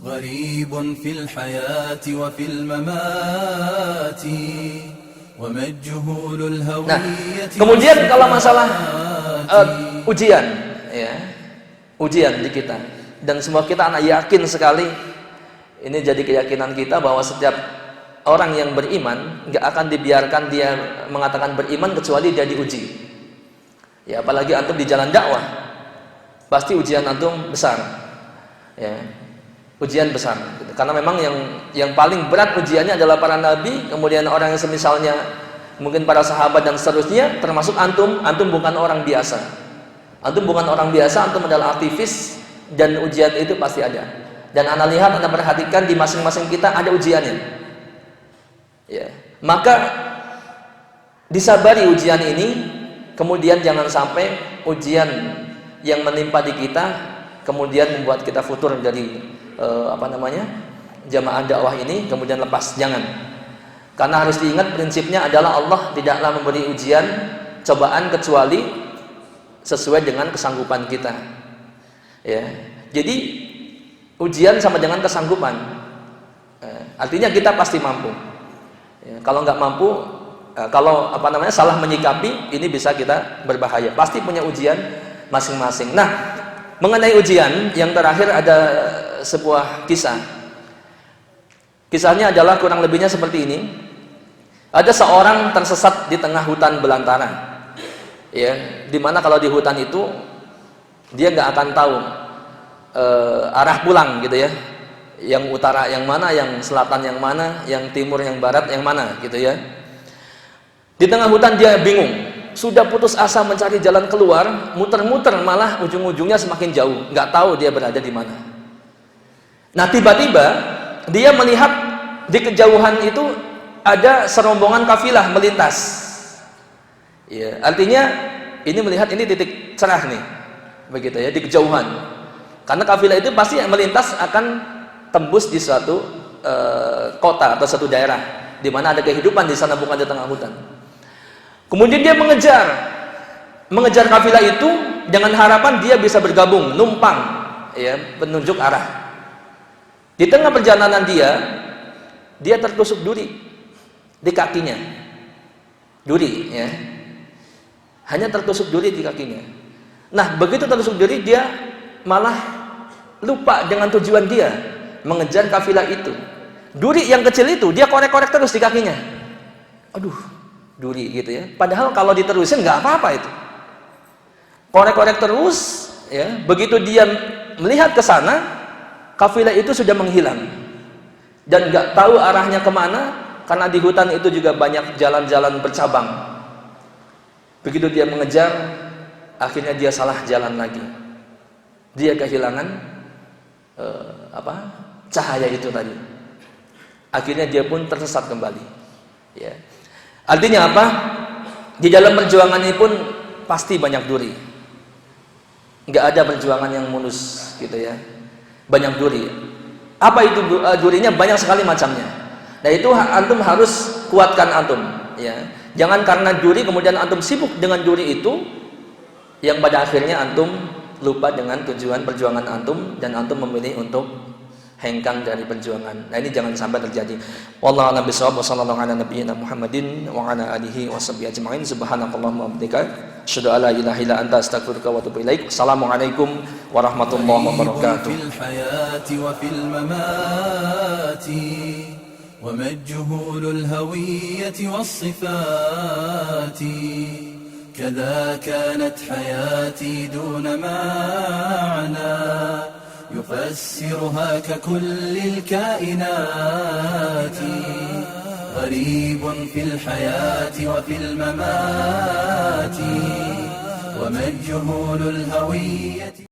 غريب في الحياة وفي الممات ومجهول الهوية. Kemudian kalau masalah ujian, ya, ujian di kita, dan semua kita anak yakin sekali, ini jadi keyakinan kita bahwa setiap orang yang beriman nggak akan dibiarkan dia mengatakan beriman kecuali dia diuji. Ya, apalagi antum di jalan dakwah, pasti ujian antum besar, ya, ujian besar. Karena memang yang paling berat ujiannya adalah para nabi, kemudian orang yang semisalnya, mungkin para sahabat dan seterusnya, termasuk antum. Antum bukan orang biasa. Antum bukan orang biasa, antum adalah aktivis, dan ujian itu pasti ada. Dan anda lihat, anda perhatikan di masing-masing kita ada ujiannya. Ya, maka disabari ujian ini, kemudian jangan sampai ujian yang menimpa di kita kemudian membuat kita futur dari jamaah dakwah ini, kemudian lepas. Jangan. Karena harus diingat prinsipnya adalah Allah tidaklah memberi ujian, cobaan kecuali sesuai dengan kesanggupan kita. Ya. Jadi ujian sama dengan kesanggupan. Artinya kita pasti mampu. Ya, kalau nggak mampu, kalau salah menyikapi, ini bisa kita berbahaya. Pasti punya ujian masing-masing. Nah, mengenai ujian, yang terakhir ada sebuah kisah. Kisahnya adalah kurang lebihnya seperti ini. Ada seorang tersesat di tengah hutan belantara. Ya, dimana kalau di hutan itu dia nggak akan tahu arah pulang gitu ya. Yang utara yang mana, yang selatan yang mana, yang timur yang barat yang mana gitu ya. Di tengah hutan dia bingung. Sudah putus asa mencari jalan keluar, muter-muter malah ujung-ujungnya semakin jauh, nggak tahu dia berada di mana. Nah, tiba-tiba dia melihat di kejauhan itu ada serombongan kafilah melintas. Ya, artinya ini melihat ini titik cerah nih, begitu ya, di kejauhan. Karena kafilah itu pasti melintas akan tembus di suatu kota atau satu daerah di mana ada kehidupan di sana, bukan di tengah hutan. Kemudian dia mengejar kafilah itu dengan harapan dia bisa bergabung, numpang, ya, penunjuk arah. Di tengah perjalanan dia tertusuk duri di kakinya. Duri, ya. Hanya tertusuk duri di kakinya. Nah, begitu tertusuk duri, dia malah lupa dengan tujuan dia mengejar kafilah itu. Duri yang kecil itu dia korek-korek terus di kakinya. Aduh, duri gitu ya. Padahal kalau diterusin nggak apa-apa itu. Korek-korek terus, ya. Begitu dia melihat ke sana, kafilah itu sudah menghilang dan nggak tahu arahnya kemana, karena di hutan itu juga banyak jalan-jalan bercabang. Begitu dia mengejar, akhirnya dia salah jalan lagi. Dia kehilangan cahaya itu tadi. Akhirnya dia pun tersesat kembali. Ya. Artinya apa? Di dalam perjuangan ini pun pasti banyak duri. Nggak ada perjuangan yang mulus gitu ya. Banyak duri. Apa itu durinya? Banyak sekali macamnya. Nah, itu antum harus kuatkan antum, ya. Jangan karena duri kemudian antum sibuk dengan duri itu, yang pada akhirnya antum lupa dengan tujuan perjuangan antum dan antum memilih untuk hengkang dari perjuangan. Nah, ini jangan sampai terjadi. Wallahu a'lam bishawab. Wassallallahu ala nabiyyina Muhammadin wa ala alihi washabbihi ajma'in. Subhanakallahumma wa bihamdika asyhadu an la ilaha illa anta astaghfiruka wa atubu ilaik. Assalamualaikum warahmatullahi wabarakatuh. Fil hayati wa fil mamati wa majhulul hawiyyati was sifati. كذا كانت حياتي دون معنى يفسرها ككل الكائنات غريب في الحياة وفي الممات ومجهول الهوية.